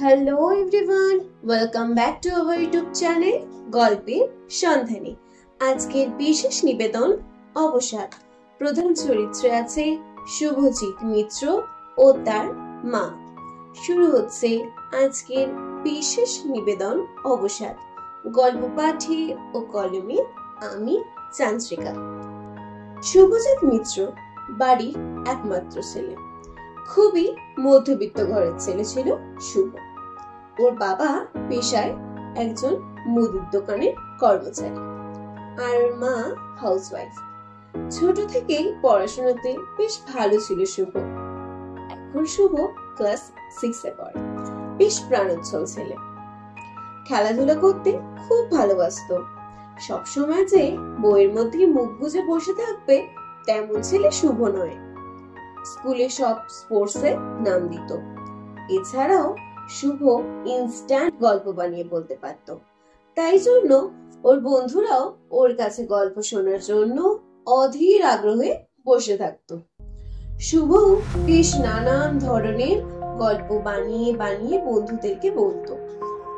Hello everyone, welcome back to our YouTube channel গল্পের সন্ধানে। আজকের বিশেষ নিবেদন অবসাদ। প্রধান চরিত্রে আছে শুভজিৎ মিত্র ও তার মা। শুরু হচ্ছে আজকের বিশেষ নিবেদন অবসাদ। গল্প পাঠে ও কলমে আমি চান্দ্রিকা। শুভজিৎ মিত্র বাড়ির একমাত্র ছেলে। খুবই মধ্যবিত্ত ঘরের ছেলে ছিল শুভ। ওর বাবা পেশায় একজন মুদির দোকানের কর্মচারী আর ওর মা হাউসওয়াইফ। ছোট থেকেই পড়াশোনাতে বেশ ভালো ছিল শুভ। এখন শুভ ক্লাস 6-এ পড়ে। বেশ প্রাণোচ্ছল ছেলে, খেলাধুলা করতে খুব ভালোবাসতো। সবসময় যে বইয়ের মধ্যে মুখ গুজে বসে থাকবে তেমন ছেলে শুভ নয়। স্কুলে সব স্পোর্টসে নাম দিত। এছাড়াও শুভ ইনস্ট্যান্ট গল্প বানিয়ে বলতে পারত। তাই জন্য ওর বন্ধুরাও ওর কাছে গল্প শোনার জন্য অধীর আগ্রহে বসে থাকতো। শুভ বেশ নানান ধরনের গল্প বানিয়ে বানিয়ে বন্ধুদেরকে বলতো।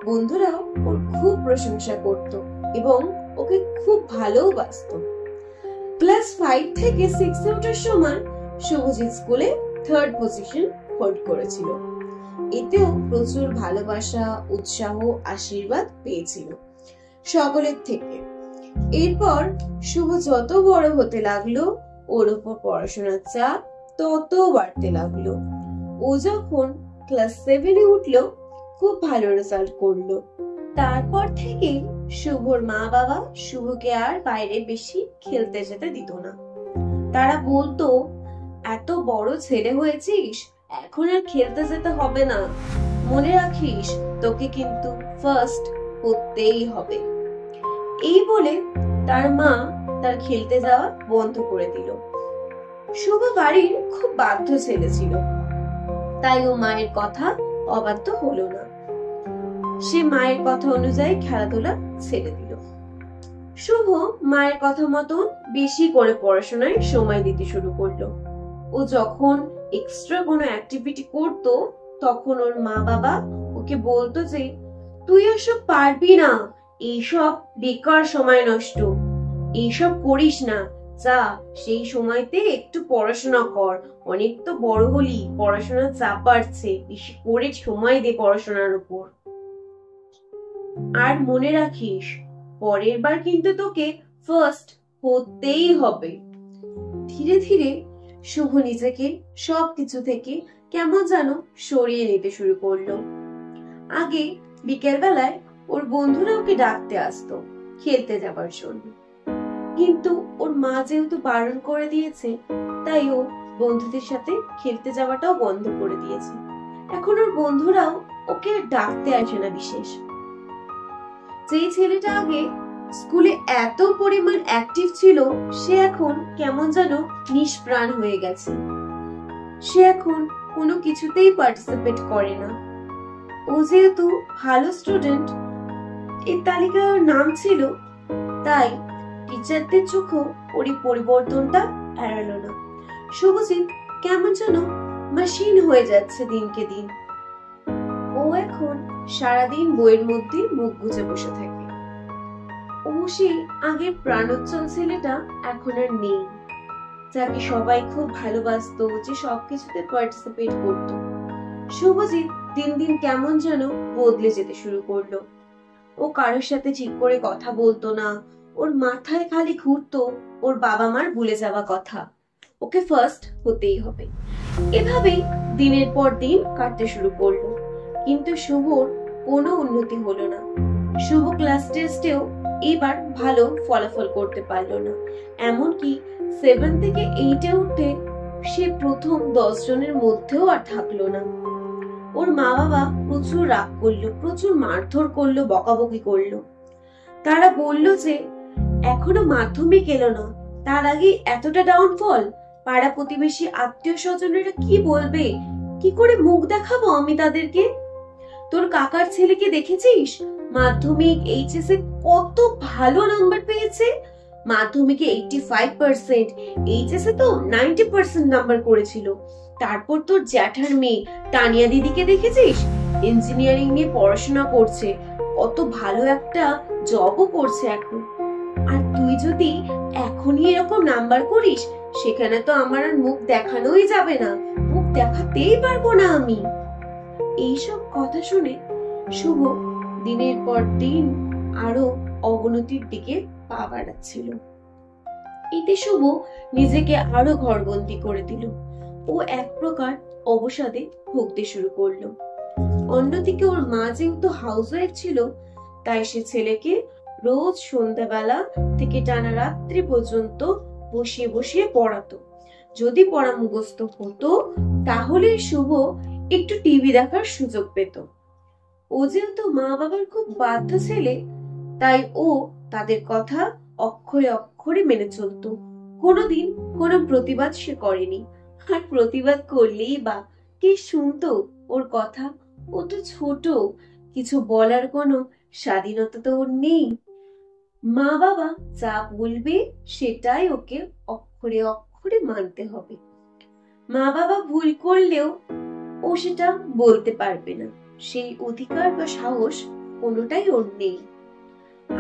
বন্ধুরাও ওর খুব প্রশংসা করত এবং ওকে খুব ভালোবাসতো। ক্লাস 5 থেকে 6-এ ওঠার সময় শুভজিৎ স্কুলে 3rd পজিশন হোল্ড করেছিল। এতেও প্রচুর ভালোবাসা, উৎসাহ, আশীর্বাদ পেয়েছিল সকলের থেকে। এরপর শুভ যত বড় হতে লাগলো ওর উপর পড়াশোনার চাপ তত বাড়তে লাগলো। ও যখন ক্লাস 7-এ উঠলো খুব ভালো রেজাল্ট করলো। তারপর থেকে শুভর মা বাবা শুভকে আর বাইরে বেশি খেলতে যেতে দিত না। তারা বলতো, এত বড় ছেলে হয়েছিস, এখন আর খেলতে যেতে হবে না, মনে রাখিস তোকে কিন্তু ফার্স্ট হতেই হবে। এই বলে তার মা তার খেলতে যাওয়া বন্ধ করে দিল। শুভ বাড়ির খুব বাধ্য ছেলে ছিল, তাই ও মায়ের কথা অবাধ্য হলো না। সে মায়ের কথা অনুযায়ী খেলাধুলা ছেড়ে দিল। শুভ মায়ের কথা মতন বেশি করে পড়াশোনায় সময় দিতে শুরু করলো। ও যখন এক্সট্রা কোনো অ্যাক্টিভিটি করত তখন ওর মা বাবা ওকে বলতো যে, তুই এসব পারবি না, এইসব বেকার সময় নষ্ট, এইসব করিস না, যা সেই সময়তে একটু পড়াশোনা কর, অনেক তো বড় হলি, পড়াশোনার চাপ বাড়ছে, বেশি করে সময় দে পড়াশোনার উপর। আর মনে রাখিস পরের বার কিন্তু তোকে ফার্স্ট হতেই হবে। ধীরে ধীরে শুভ নিজেকে সবকিছু থেকে কেমন যেন সরিয়ে নিতে শুরু করলো। আগে বিকেল বেলায় ওর বন্ধুরা ওকে ডাকতে আসতো খেলতে যাবার জন্য, কিন্তু ওর মা যেহেতু বারণ করে দিয়েছে তাই ও বন্ধুদের সাথে খেলতে যাওয়াটাও বন্ধ করে দিয়েছে। এখন ওর বন্ধুরাও ওকে ডাকতে আসে না বিশেষ। যেই ছেলেটা আগে স্কুলে এত পরিমাণ অ্যাক্টিভ ছিল সে এখন কেমন যেন নিষ্প্রাণ হয়ে গেছে। সে এখন কোনো কিছুতেই পার্টিসিপেট করে না। ও যেহেতু ভালো স্টুডেন্ট, এর তালিকায় ওর নাম ছিল, তাই টিচারদের চোখেও ওর পরিবর্তনটা এড়ালো না। শুভজিৎ কেমন যেন মেশিন হয়ে যাচ্ছে দিনকে দিন। ও এখন সারাদিন বইয়ের মধ্যে মুখ গুজে বসে থাকে। ও সে আগের প্রাণোচ্ছল ছেলেটা এখন আর নেই, যাকে সবাই খুব ভালোবাসতো, যে সবকিছুতে পার্টিসিপেট করতো। শুভজিৎ দিন দিন কেমন যেন বদলে যেতে শুরু করলো। ও কারোর সাথে ঠিক করে কথা বলতো না। ওর মাথায় খালি ঘুরতো ওর বাবা মার ভুলে যাওয়া কথা, ওকে ফার্স্ট হতেই হবে। এভাবেই দিনের পর দিন কাটতে শুরু করলো, কিন্তু শুভর কোনো উন্নতি হলো না। শুভ ক্লাস টেস্টেও এবার ভালো ফলাফল করতে পারলো না। এমনকি 7 থেকে 8-এ উঠে সে প্রথম 10 জনের মধ্যেও আর থাকলো না। ওর মা বাবা প্রচুর রাগ করলো, প্রচুর মারধর করলো, বকাবকি করলো। তারা বলল যে এখনো মাধ্যমিক এলো না, তার আগে এতটা ডাউনফল, পাড়া প্রতিবেশী আত্মীয় স্বজনেরা কি বলবে, কি করে মুখ দেখাবো আমি তাদেরকে? তোর কাকার ছেলেকে দেখেছিস, মাধ্যমিক এইচএস এ কত ভালো নাম্বার পেয়েছে, মাধ্যমিকে 85%, এইচএস এ তো 90% নাম্বার করেছিল। তারপর তোর জ্যাঠার মেয়ে তানিয়া দিদিকে দেখেছিস, ইঞ্জিনিয়ারিং নিয়ে পড়াশোনা করছে, কত ভালো একটা জবও করছে এখন। আর তুই যদি এখনই এরকম নাম্বার করিস, সেখানে তো আমার আর মুখ দেখানোই যাবে না, মুখ দেখাতেই পারবো না আমি। এইসব কথা শুনে শুভ দিনের পর দিন আরো অবনতির দিকে পা বাড়াচ্ছিল। এতে শুভ নিজেকে আরো ঘরবন্দি করে দিল। ও এক প্রকার অবসাদে ভুগতে শুরু করলো। অন্যদিকে ওর মা যেহেতু হাউসওয়াইফ ছিল, তাই সে ছেলেকে রোজ সন্ধ্যাবেলা থেকে টানা রাত্রি পর্যন্ত বসিয়ে বসিয়ে পড়াতো। যদি পড়া মুখস্থ হতো, তাহলে শুভ একটু টিভি দেখার সুযোগ পেত। ও যেহেতু মা বাবার খুব বাধ্য ছেলে, তাই ও তাদের কথা অক্ষরে অক্ষরে মেনে চলতো। কোনোদিন কোনো প্রতিবাদ সে করেনি। আর প্রতিবাদ করলেই বা কে শুনতো ওর কথা? ও তো ছোট, কিছু বলার কোনো স্বাধীনতা তো ওর নেই। মা বাবা যা বলবে সেটাই ওকে অক্ষরে অক্ষরে মানতে হবে। মা বাবা ভুল করলেও ও সেটা বলতে পারবে না, সেই অধিকার বা সাহস কোনোটাই ওর নেই।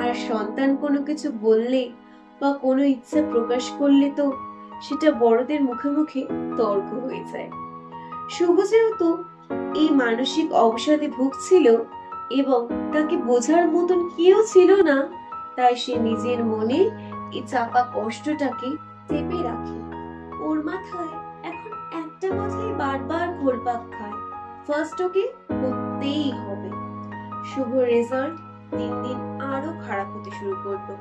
আর সন্তান কোনো কিছু বললে বা কোনো ইচ্ছা প্রকাশ করলে তো সেটা বড়দের মুখে মুখে তর্ক হয়ে যায়। শুভ যেহেতু এই মানসিক অবসাদে ভুগছিল এবং তাকে বোঝার মতন কেউ ছিল না, তাই সে নিজের মনে এই চাপা কষ্টটাকে চেপে রাখে। ওর মাথায় এখন একটা কথাই বারবার ঘুরপাক খায়, ফার্স্ট ওকে করতেই হবে। শুভ রেজাল্ট দিন দিন আরো খারাপ হতে শুরু করলো।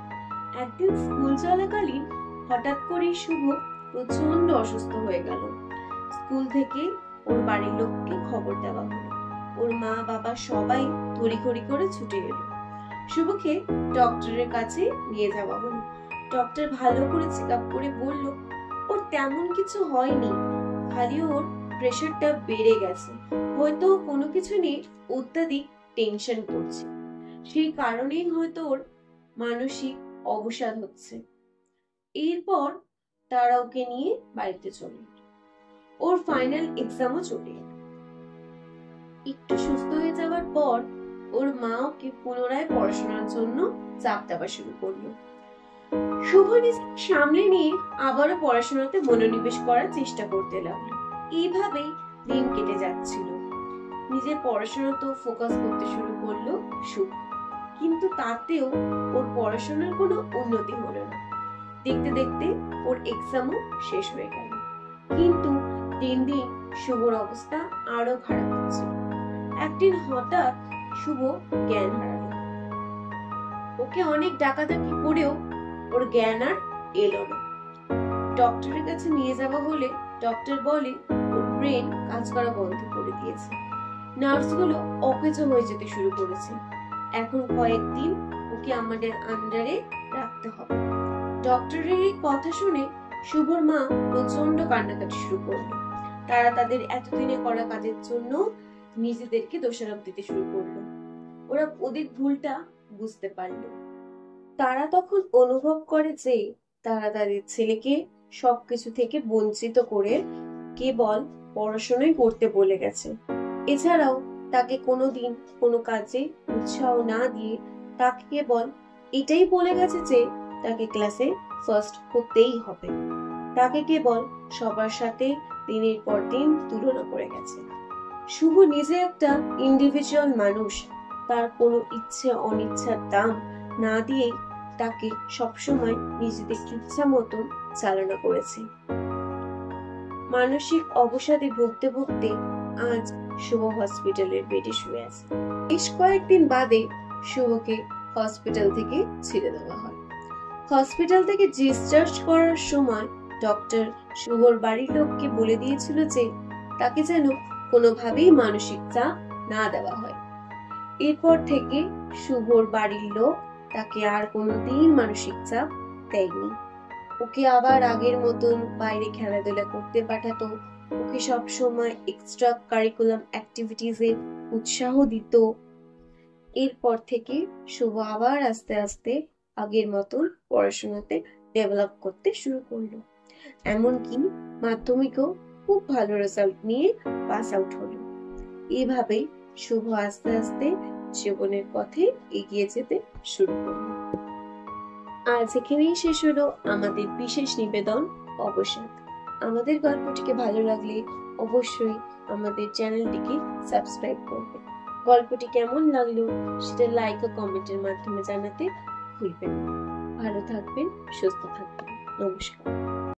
একদিন স্কুল চলাকালীন হঠাৎ করে শুভ প্রচন্ড অসুস্থ হয়ে গেল। স্কুল থেকে ওর বাড়ির লোককে খবর দেওয়া হলো। ওর মা বাবা সবাই তড়িঘড়ি করে ছুটে এলো। শুভকে ডক্টরের কাছে নিয়ে যাওয়া হলো। ডক্টর ভালো করে চেক আপ করে বলল, ওর তেমন কিছু হয়নি, খালি ওর প্রেশারটা বেড়ে গেছে, হয়তো কোনো কিছু নিয়ে অত্যাধিক টেনশন করছে, সেই কারণেই হয়তো ওর মানসিক অবসাদ হচ্ছে। এরপর তারা ওকে নিয়ে বাড়িতে চলে এলো। ওর ফাইনাল এক্সামও চলে এলো। একটু সুস্থ হয়ে যাওয়ার পর ওর মা ওকে পুনরায় পড়াশোনার জন্য চাপ দেওয়া শুরু করলো। শুভ নিজেকে সামলে নিয়ে আবারও পড়াশোনাতে মনোনিবেশ করার চেষ্টা করতে লাগলো। এইভাবেই দিন কেটে যাচ্ছিল। নিজের পড়াশোনা তো ফোকাস করতে শুরু করলো শুভ, কিন্তু তাতেও ওর পড়াশোনার কোনো উন্নতি হলো না। দেখতে দেখতে ওর এক্সামও শেষ হয়ে গেল, কিন্তু দিন দিন শুভর অবস্থা আরো খারাপ হচ্ছে। একদিন হঠাৎ শুভ জ্ঞান হারালো। ওকে অনেক ডাকাডাকি করেও ওর জ্ঞান আর এলো না। ডক্টরের কাছে নিয়ে যাওয়া হলে ডক্টর বলে ওর ব্রেন কাজ করা বন্ধ করে দিয়েছে, নার্ভসগুলো অকেজো হয়ে যেতে শুরু করেছে। এখন কয়েকদিন ওকে আমাদের আন্ডারে রাখতে হবে। ডক্টরের এই কথা শুনে শুভর মা প্রচন্ড কান্নাকাটি শুরু করলো। তারা তাদের এতদিনে করা কাজের জন্য নিজেদেরকে দোষারোপ দিতে শুরু করলো। ওরা ওদের ভুলটা বুঝতে পারলো। তারা তখন অনুভব করে যে তারা তাদের ছেলেকে সবকিছু থেকে বঞ্চিত করে কেবল পড়াশোনাই করতে বলে গেছে। এছাড়াও তাকে কোনোদিন কোনো কাজে উৎসাহ না দিয়ে তাকে কেবল এটাই বলে গেছে যে তাকে ক্লাসে ফার্স্ট হতেই হবে। তাকে কেবল সবার সাথে দিনের পর দিন তুলনা করে গেছে। শুভ নিজে একটা ইন্ডিভিজুয়াল মানুষ, তার কোনো ইচ্ছে অনিচ্ছার দাম না দিয়ে তাকে সবসময় নিজেদের ইচ্ছা মতন চালনা করেছে। মানসিক অবসাদে ভুগতে ভুগতে আজ শুভ হসপিটালের বেডে শুয়ে আছে। বেশ কয়েকদিন বাদে শুভকে হসপিটাল থেকে ছেড়ে দেওয়া হয়। হসপিটাল থেকে ডিসচার্জ করার সময় ডক্টর শুভর বাড়ির লোককে বলে দিয়েছিল যে তাকে যেন কোনোভাবেই মানসিক চাপ না দেওয়া হয়। এরপর থেকে শুভর বাড়ির লোক তাকে আর কোনোদিন মানসিক চাপ দেয়নি। ওকে আবার আগের মতন বাইরে খেলাধুলা করতে পাঠাতো, ওকে সব সময় এক্সট্রা কারিকুলাম অ্যাক্টিভিটিজে উৎসাহ দিত। এরপর থেকে শুভ আবার আস্তে আস্তে আগের মতন পড়াশোনাতে ডেভেলপ করতে শুরু করলো। এমনকি মাধ্যমিকও খুব ভালো রেজাল্ট নিয়ে পাস আউট হলো। এইভাবে শুভ আস্তে আস্তে জীবনের পথে এগিয়ে যেতে শুরু করবে। আজ এখানেই শেষ হলো আমাদের বিশেষ নিবেদন অবসাদ। আমাদের গল্পটিকে ভালো লাগলে অবশ্যই আমাদের চ্যানেলটিকে সাবস্ক্রাইব করবে। গল্পটি কেমন লাগলো সেটা লাইক ও কমেন্টের মাধ্যমে জানাতে ভুলবেন না। ভালো থাকবেন, সুস্থ থাকবেন। নমস্কার।